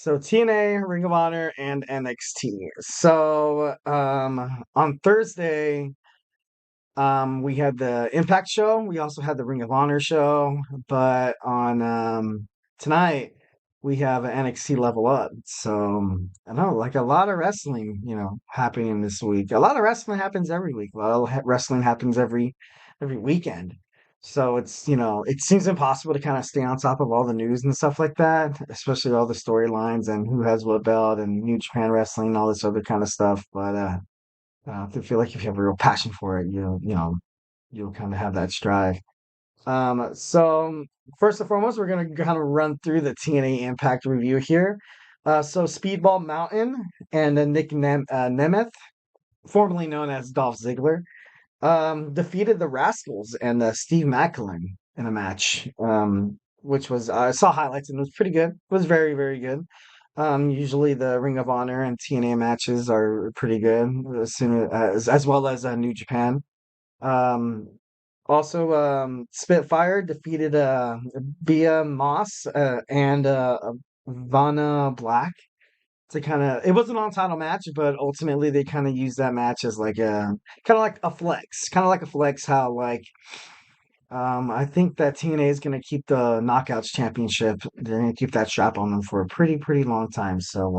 So TNA, Ring of Honor, and NXT. So on Thursday, we had the Impact show. We also had the Ring of Honor show. But on tonight, we have an NXT Level Up. So I know, like a lot of wrestling, happening this week. A lot of wrestling happens every week. A lot of wrestling happens every weekend. So it seems impossible to kind of stay on top of all the news and stuff like that, especially all the storylines and who has what belt and New Japan Wrestling and all this other kind of stuff. But I feel like if you have a real passion for it, you'll kind of have that strive. So first and foremost, we're gonna kind of run through the TNA Impact review here. So Speedball Mountain and Nemeth, formerly known as Dolph Ziggler, defeated the Rascals and Steve Macklin in a match, which was I saw highlights and it was pretty good. It was very, very good. Usually the Ring of Honor and TNA matches are pretty good, as well as New Japan. Um, Also, Spitfire defeated Bia Moss and Vanna Black to kind of. It was an on-title match, but ultimately they kind of used that match as like a kind of like a flex, kind of like a flex. How like I think that TNA is going to keep the Knockouts Championship. They're going to keep that strap on them for a pretty long time. So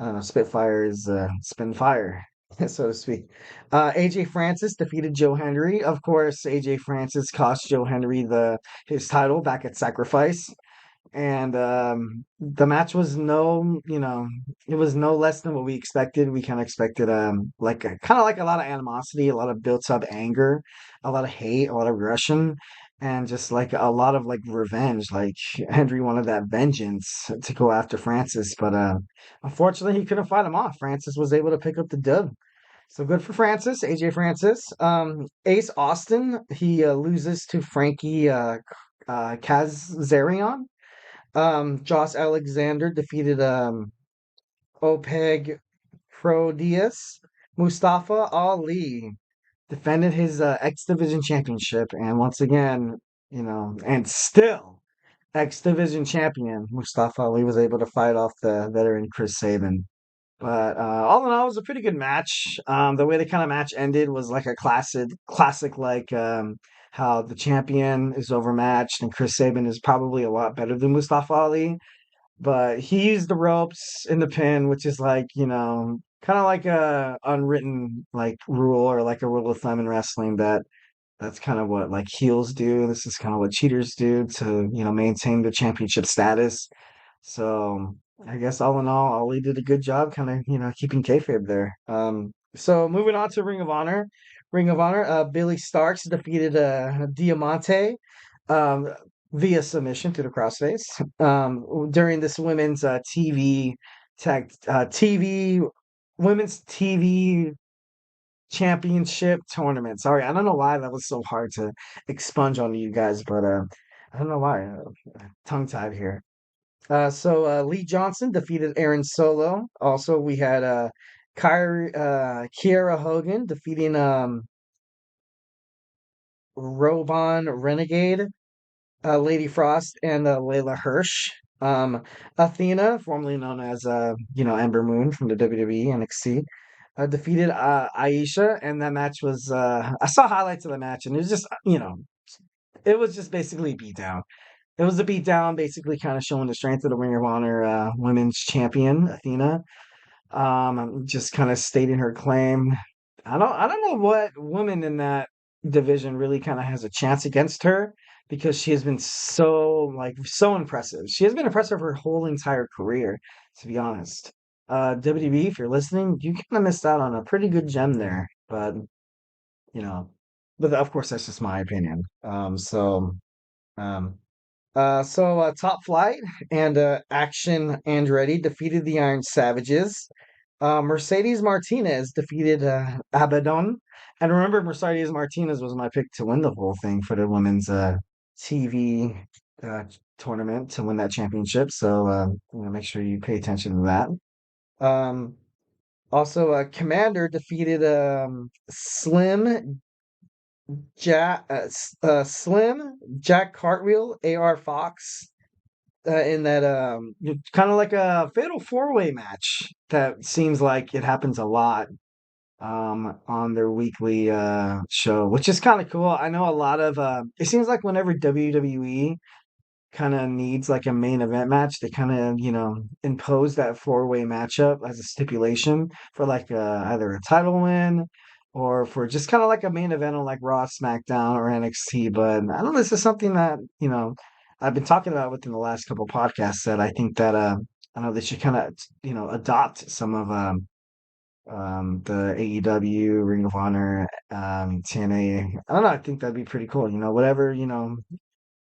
I don't know. Spitfire is spin fire, so to speak. AJ Francis defeated Joe Henry. Of course, AJ Francis cost Joe Henry the his title back at Sacrifice. And the match was it was no less than what we expected. We kind of expected like kind of like a lot of animosity, a lot of built up anger, a lot of hate, a lot of aggression, and just like a lot of like revenge. Like Henry wanted that vengeance to go after Francis, but unfortunately he couldn't fight him off. Francis was able to pick up the dub. So good for Francis, AJ Francis. Ace Austin, he loses to Frankie Kazarian. Josh Alexander defeated Opeg Prodius. Mustafa Ali defended his X Division championship, and once again, and still X Division champion Mustafa Ali was able to fight off the veteran Chris Sabin. But all in all, it was a pretty good match. The way the kind of match ended was like a classic like how the champion is overmatched and Chris Sabin is probably a lot better than Mustafa Ali, but he used the ropes in the pin, which is like, kind of like a unwritten like rule or like a rule of thumb in wrestling that's kind of what like heels do. This is kind of what cheaters do to, maintain their championship status. So I guess all in all, Ollie did a good job kind of, keeping kayfabe there. So moving on to Ring of Honor. Ring of Honor, Billy Starks defeated Diamante. Um, via submission to the crossface during this women's TV women's TV championship tournament. Sorry, I don't know why that was so hard to expunge on you guys, but I don't know why. Tongue tied here. So Lee Johnson defeated Aaron Solo. Also, we had Kiera Hogan defeating Roban Renegade, Lady Frost, and Layla Hirsch. Athena, formerly known as Ember Moon from the WWE NXT, defeated Aisha, and that match was I saw highlights of the match, and it was just it was just basically a beatdown. It was a beatdown, basically kind of showing the strength of the Ring of Honor Women's Champion Athena. Just kind of stating her claim. I don't know what woman in that division really kind of has a chance against her because she has been so impressive. She has been impressive her whole entire career, to be honest. WWE, if you're listening, you kind of missed out on a pretty good gem there, but you know, but of course that's just my opinion. Um, Top Flight and Action Andretti defeated the Iron Savages. Mercedes Martinez defeated Abaddon. And remember, Mercedes Martinez was my pick to win the whole thing for the women's TV tournament to win that championship. So make sure you pay attention to that. Um, Also, Commander defeated Slim, Jack Cartwheel, AR Fox, in that kind of like a fatal four-way match that seems like it happens a lot on their weekly show, which is kind of cool. I know a lot of it seems like whenever WWE kind of needs like a main event match, they kind of, impose that four-way matchup as a stipulation for like either a title win or for just kind of like a main event on like Raw, SmackDown, or NXT. But I don't know, this is something that, I've been talking about within the last couple podcasts that I think that I know they should kind of, adopt some of the AEW, Ring of Honor, TNA. I don't know, I think that'd be pretty cool.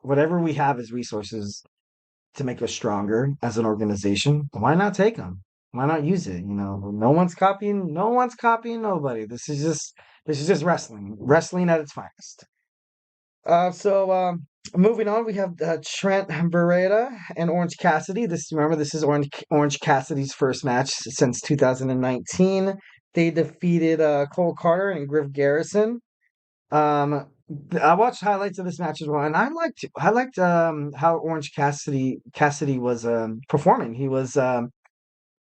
Whatever we have as resources to make us stronger as an organization, why not take them? Why not use it? No one's copying nobody. This is just wrestling at its finest. So moving on, we have Trent Beretta and Orange Cassidy. This is Orange Cassidy's first match since 2019. They defeated Cole Carter and Griff Garrison. Um, I watched highlights of this match as well, and I liked how Orange Cassidy was performing. He was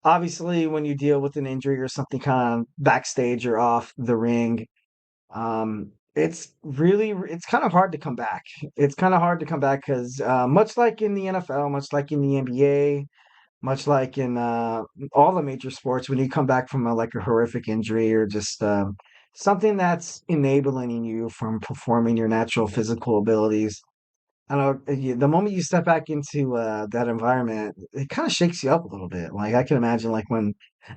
obviously, when you deal with an injury or something kind of backstage or off the ring, it's kind of hard to come back. It's kind of hard to come back because much like in the NFL, much like in the NBA, much like in all the major sports, when you come back from like a horrific injury or just something that's enabling you from performing your natural physical abilities, I don't know, the moment you step back into that environment, it kind of shakes you up a little bit. Like I can imagine, like when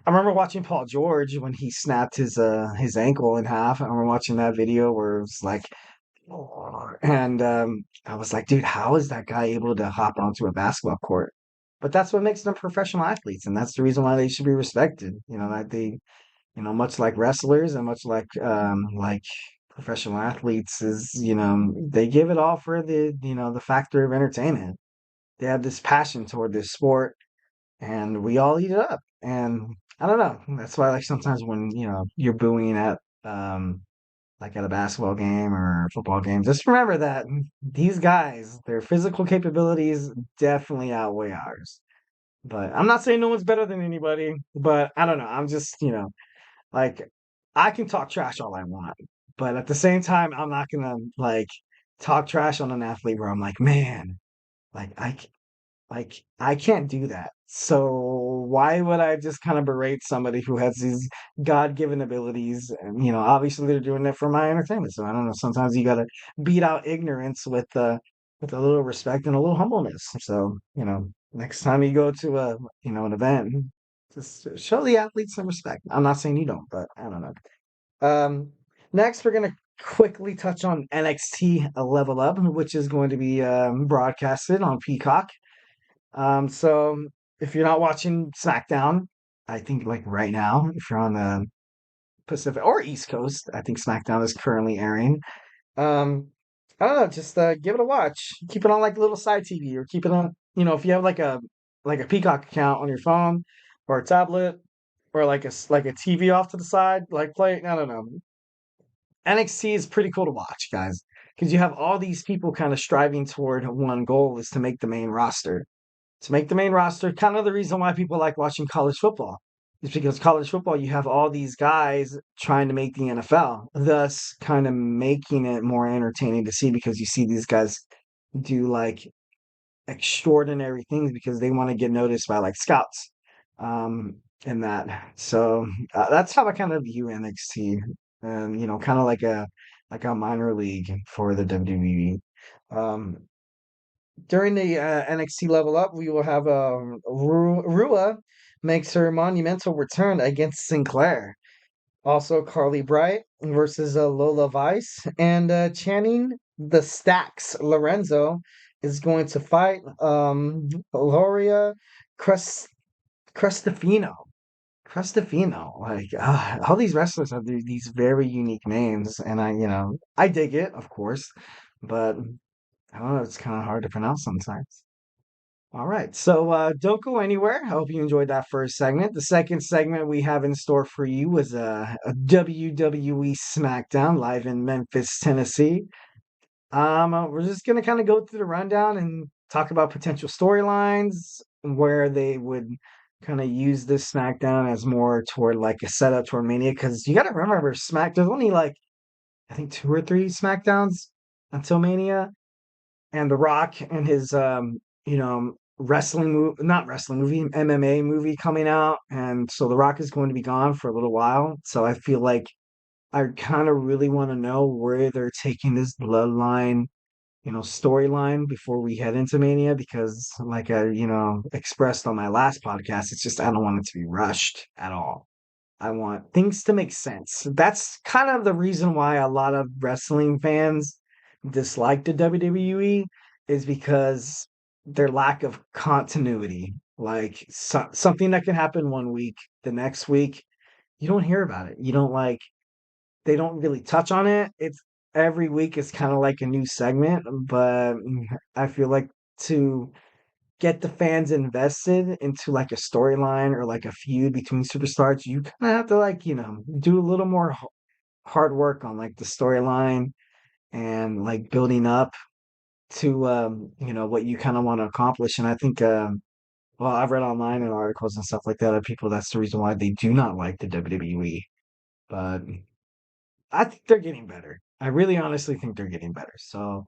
I remember watching Paul George when he snapped his ankle in half. I remember watching that video where it was like, "Oh," and I was like, dude, how is that guy able to hop onto a basketball court? But that's what makes them professional athletes, and that's the reason why they should be respected. That they, much like wrestlers and much like professional athletes is, they give it all for the factor of entertainment. They have this passion toward this sport and we all eat it up. And I don't know. That's why like sometimes when, you're booing at like at a basketball game or a football game, just remember that these guys, their physical capabilities definitely outweigh ours. But I'm not saying no one's better than anybody, but I don't know. I'm just, like, I can talk trash all I want, but at the same time, I'm not gonna like talk trash on an athlete where I'm like, man, like I can't do that. So why would I just kind of berate somebody who has these God-given abilities? And obviously they're doing it for my entertainment. So I don't know. Sometimes you gotta beat out ignorance with a little respect and a little humbleness. So next time you go to an event, just show the athletes some respect. I'm not saying you don't, but I don't know. Next, we're going to quickly touch on NXT Level Up, which is going to be broadcasted on Peacock. So if you're not watching SmackDown, I think like right now, if you're on the Pacific or East Coast, I think SmackDown is currently airing. Um, I don't know, just give it a watch. Keep it on like a little side TV or keep it on, if you have like a Peacock account on your phone or a tablet or like a TV off to the side, like play. I don't know. NXT is pretty cool to watch, guys, because you have all these people kind of striving toward one goal is to make the main roster. To make the main roster, kind of the reason why people like watching college football is because college football, you have all these guys trying to make the NFL, thus kind of making it more entertaining to see because you see these guys do like extraordinary things because they want to get noticed by like scouts. In that. So that's how I kind of view NXT, and kind of like a minor league for the WWE. Um, During the NXT Level Up, we will have Rua makes her monumental return against Sinclair. Also, Carly Bright versus Lola Vice and Channing the Stacks Lorenzo is going to fight Gloria Crest Crestafino. Crestafino, like all these wrestlers have these very unique names, and I dig it, of course, but I don't know, it's kind of hard to pronounce sometimes. All right, so don't go anywhere. I hope you enjoyed that first segment. The second segment we have in store for you was a WWE SmackDown live in Memphis, Tennessee. We're just gonna kind of go through the rundown and talk about potential storylines where they would kind of use this SmackDown as more toward like a setup toward Mania. Because you got to remember, there's only like, I think 2 or 3 SmackDowns until Mania, and The Rock and his wrestling movie, not wrestling movie, MMA movie coming out, and so The Rock is going to be gone for a little while. So I feel like I kind of really want to know where they're taking this bloodline, storyline before we head into Mania, because like I, expressed on my last podcast, it's just I don't want it to be rushed at all. I want things to make sense. That's kind of the reason why a lot of wrestling fans dislike the WWE, is because their lack of continuity. Like something that can happen one week, the next week you don't hear about it. You don't like they don't really touch on it. It's every week is kind of like a new segment, but I feel like to get the fans invested into like a storyline or like a feud between superstars, you kind of have to like, do a little more hard work on like the storyline and like building up to what you kind of want to accomplish. And I think well, I've read online and articles and stuff like that of people that's the reason why they do not like the WWE. But I think they're getting better. I really honestly think they're getting better. So,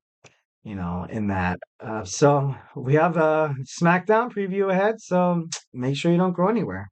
in that. So we have a SmackDown preview ahead. So make sure you don't go anywhere.